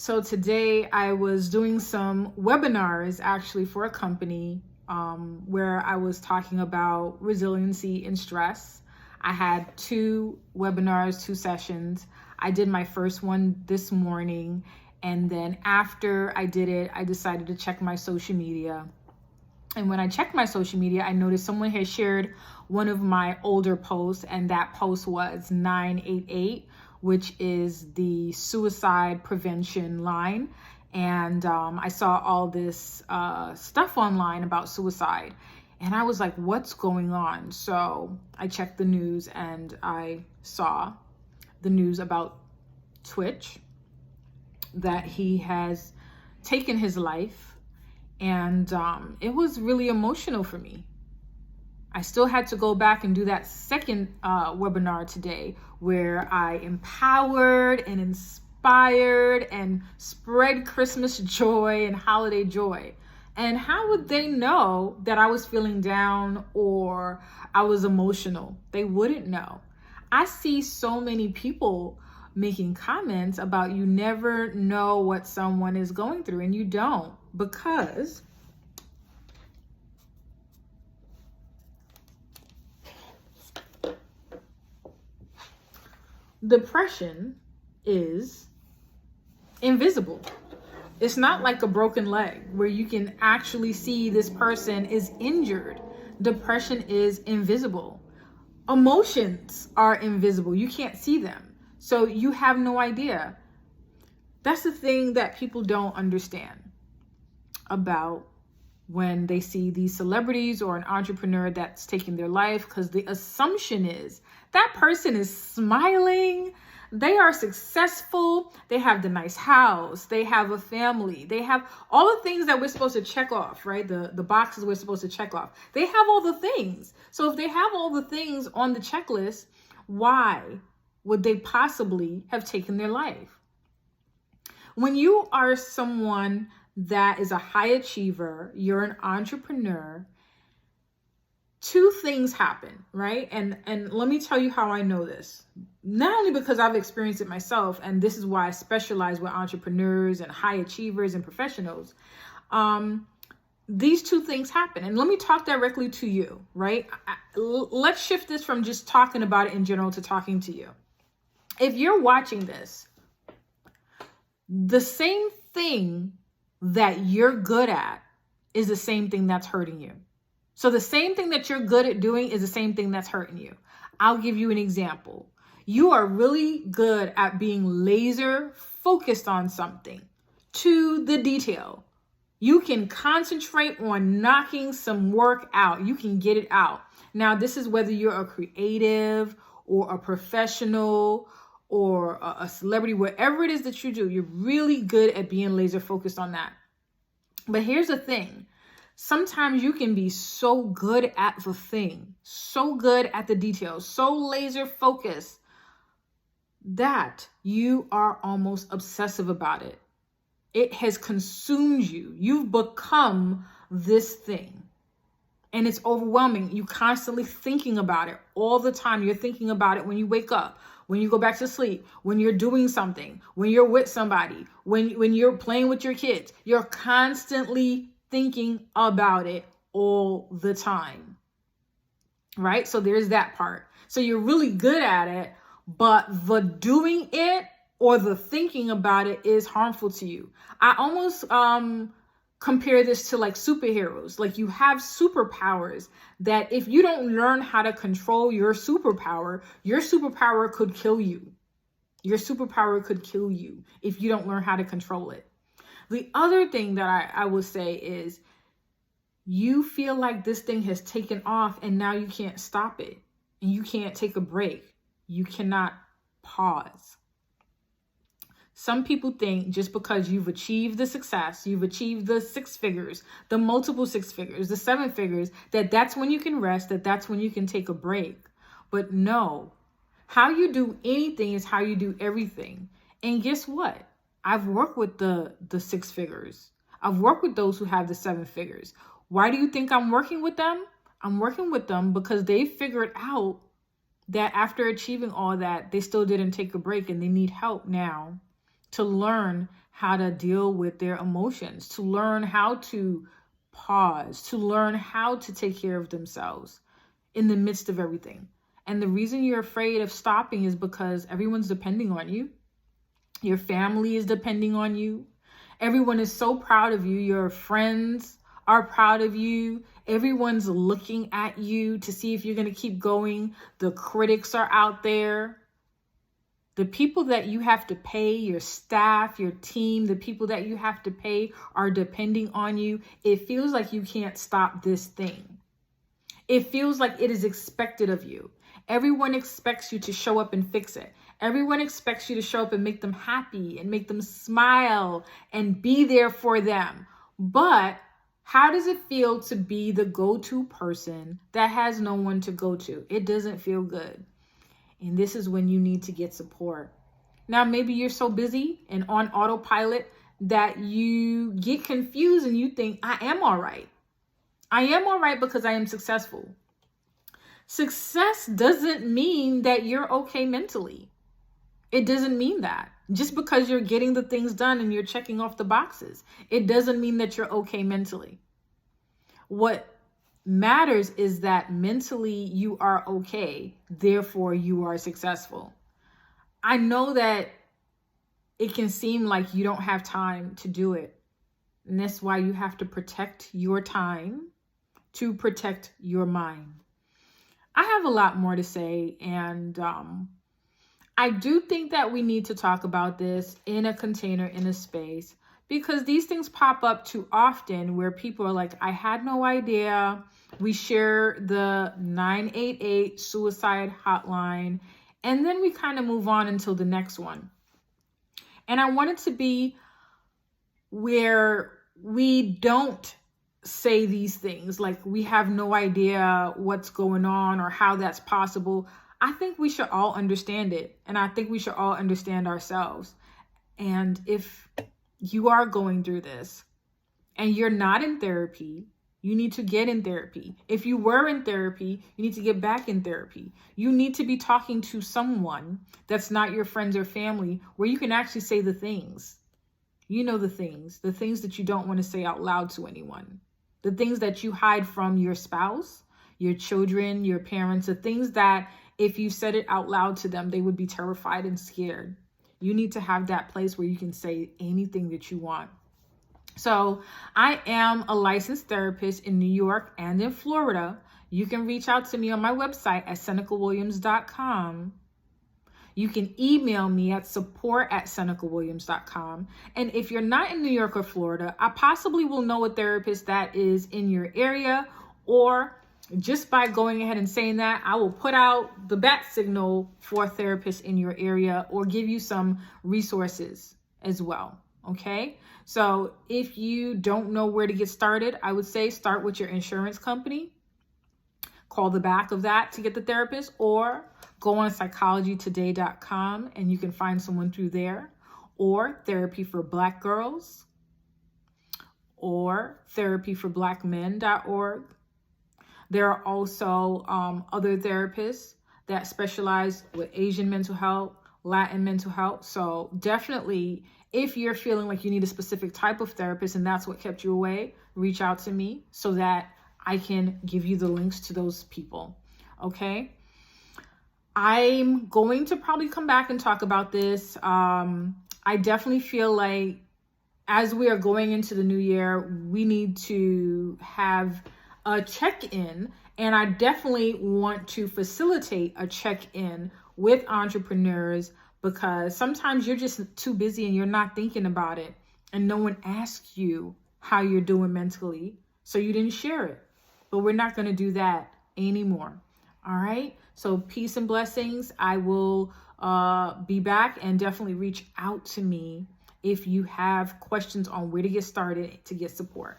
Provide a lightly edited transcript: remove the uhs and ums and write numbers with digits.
So today I was doing some webinars actually for a company where I was talking about resiliency and stress. I had 2 webinars, 2 sessions. I did my first one this morning, and then after I did it, I decided to check my social media. And when I checked my social media, I noticed someone had shared one of my older posts, and that post was 988, which is the suicide prevention line. And I saw all this stuff online about suicide. And I was like, what's going on? So I checked the news and I saw the news about Twitch, that he has taken his life. And it was really emotional for me. I still had to go back and do that second webinar today where I empowered and inspired and spread Christmas joy and holiday joy. And how would they know that I was feeling down or I was emotional? They wouldn't know. I see so many people making comments about you never know what someone is going through, and you don't, because depression is invisible. It's not like a broken leg where you can actually see this person is injured. Depression is invisible. Emotions are invisible. You can't see them. So you have no idea. That's the thing that people don't understand about when they see these celebrities or an entrepreneur that's taking their life, because the assumption is that person is smiling, they are successful, they have the nice house, they have a family, they have all the things that we're supposed to check off, right? The boxes we're supposed to check off. They have all the things. So if they have all the things on the checklist, why would they possibly have taken their life? When you are someone that is a high achiever, you're an entrepreneur, 2 things happen, right? And let me tell you how I know this. Not only because I've experienced it myself, and this is why I specialize with entrepreneurs and high achievers and professionals. These 2 things happen. And let me talk directly to you, right? Let's shift this from just talking about it in general to talking to you. If you're watching this, the same thing that you're good at is the same thing that's hurting you. So the same thing that you're good at doing is the same thing that's hurting you. I'll give you an example. You are really good at being laser focused on something to the detail. You can concentrate on knocking some work out. You can get it out. Now, this is whether you're a creative or a professional or a celebrity, whatever it is that you do, you're really good at being laser focused on that. But here's the thing. Sometimes you can be so good at the thing, so good at the details, so laser focused that you are almost obsessive about it. It has consumed you. You've become this thing. And it's overwhelming. You constantly thinking about it all the time. You're thinking about it when you wake up, when you go back to sleep, when you're doing something, when you're with somebody, when you're playing with your kids. You're constantly thinking about it all the time, right? So there's that part. So you're really good at it, but the doing it or the thinking about it is harmful to you. I almost compare this to like superheroes. Like you have superpowers that if you don't learn how to control your superpower could kill you. Your superpower could kill you if you don't learn how to control it. The other thing that I will say is you feel like this thing has taken off and now you can't stop it and you can't take a break. You cannot pause. Some people think just because you've achieved the success, you've achieved the 6 figures, the multiple 6 figures, the 7 figures, that's when you can rest, that's when you can take a break. But no, how you do anything is how you do everything. And guess what? I've worked with the 6 figures. I've worked with those who have the 7 figures. Why do you think I'm working with them? I'm working with them because they figured out that after achieving all that, they still didn't take a break and they need help now to learn how to deal with their emotions, to learn how to pause, to learn how to take care of themselves in the midst of everything. And the reason you're afraid of stopping is because everyone's depending on you. Your family is depending on you. Everyone is so proud of you. Your friends are proud of you. Everyone's looking at you to see if you're going to keep going. The critics are out there. The people that you have to pay, your staff, your team, the people that you have to pay are depending on you. It feels like you can't stop this thing. It feels like it is expected of you. Everyone expects you to show up and fix it. Everyone expects you to show up and make them happy and make them smile and be there for them. But how does it feel to be the go-to person that has no one to go to? It doesn't feel good. And this is when you need to get support. Now, maybe you're so busy and on autopilot that you get confused and you think, I am all right. I am all right because I am successful. Success doesn't mean that you're okay mentally. It doesn't mean that. Just because you're getting the things done and you're checking off the boxes, it doesn't mean that you're okay mentally. What matters is that mentally you are okay, therefore you are successful. I know that it can seem like you don't have time to do it. And that's why you have to protect your time to protect your mind. I have a lot more to say, and I do think that we need to talk about this in a container, in a space, because these things pop up too often where people are like, I had no idea. We share the 988 suicide hotline, and then we kind of move on until the next one. And I want it to be where we don't say these things like we have no idea what's going on or how that's possible. I think we should all understand it. And I think we should all understand ourselves. And if you are going through this and you're not in therapy, you need to get in therapy. If you were in therapy, you need to get back in therapy. You need to be talking to someone that's not your friends or family where you can actually say the things. You know, the things that you don't want to say out loud to anyone. The things that you hide from your spouse, your children, your parents, the things that if you said it out loud to them, they would be terrified and scared. You need to have that place where you can say anything that you want. So I am a licensed therapist in New York and in Florida. You can reach out to me on my website at senecawilliams.com. You can email me at support@senecawilliams.com. And if you're not in New York or Florida, I possibly will know a therapist that is in your area, or just by going ahead and saying that, I will put out the bat signal for therapists in your area or give you some resources as well. Okay. So if you don't know where to get started, I would say start with your insurance company. Call the back of that to get the therapist, or go on psychologytoday.com and you can find someone through there, or Therapy for Black Girls, or therapyforblackmen.org. There are also other therapists that specialize with Asian mental health, Latin mental health. So definitely, if you're feeling like you need a specific type of therapist and that's what kept you away, reach out to me so that I can give you the links to those people. Okay. I'm going to probably come back and talk about this. I definitely feel like as we are going into the new year, we need to have a check-in, and I definitely want to facilitate a check-in with entrepreneurs, because sometimes you're just too busy and you're not thinking about it, and no one asks you how you're doing mentally, so you didn't share it. But we're not going to do that anymore. All right. So peace and blessings. I will be back, and definitely reach out to me if you have questions on where to get started to get support.